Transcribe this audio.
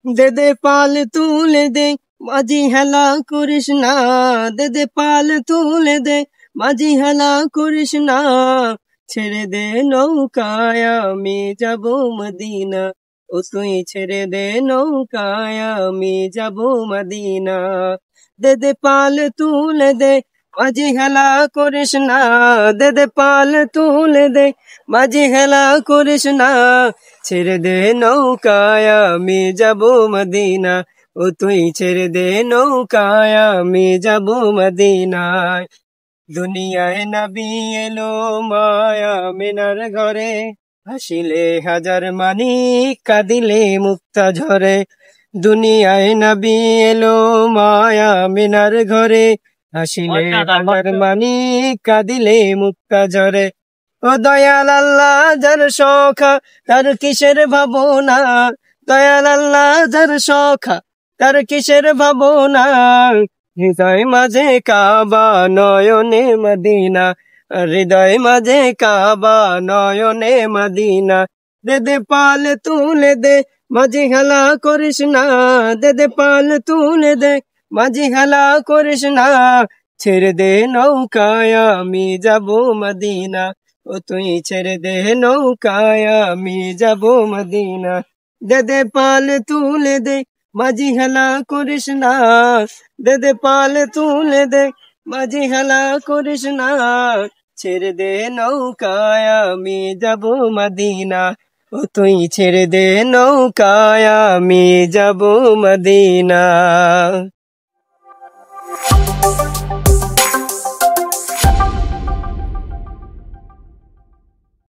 দে দে পাল তুলে দে মাঝি হেলা করিস না, দে দে পাল তুলে দে মাঝি হেলা করিস না, ছেড়ে দে নৌকায় আমি যাব মদিনা, ও তুই ছেড়ে দে নৌকায় আমি যাব মদিনা। দে দে পাল তুলে দে মাঝি হেলা করিস না, দে দে পাল তুলে দে মাঝি হেলা করিস না, ছেড়ে দে নৌকায় আমি যাব মদিনা, ও তুই ছেড়ে দে নৌকায় আমি যাব মদিনায়। দুনিয়ায় নবী এলো মায়া মিনার ঘরে, হাসিলে হাজার মানি কাঁদিলে মুক্তা ঝরে। দুনিয়ায় নবী এলো মায়া মিনার ঘরে, হাসিলে হাজার মানি কাঁদিলে মুক্তা ঝরে। ও দয়াল আল্লাহ যার সখা তার কিসের ভাবনা, দয়াল আল্লাহ যার সখা তার কিসের ভাবনা, হৃদয় মাঝে কাবা নয়নে মদিনা, হৃদয় মাঝে কাবা নয়নে মদিনা। দে দে পাল তুলে দে মাঝি হেলা করিস না, দে দে পাল তুলে দে মাঝি হেলা করিস না, ছেড়ে দে নৌকায় আমি যাব মদিনা, ও তুই ছেড়ে দে নৌকায় আমি যাব মদিনা। দে দে পাল তুলে দে মাঝি হেলা করিস না, দে দে পাল তুলে দে মাঝি হেলা করিস না, ছেড়ে দে নৌকায় আমি যাব মদিনা, ও তুই ছেড়ে দে নৌকায় আমি যাব মদিনা।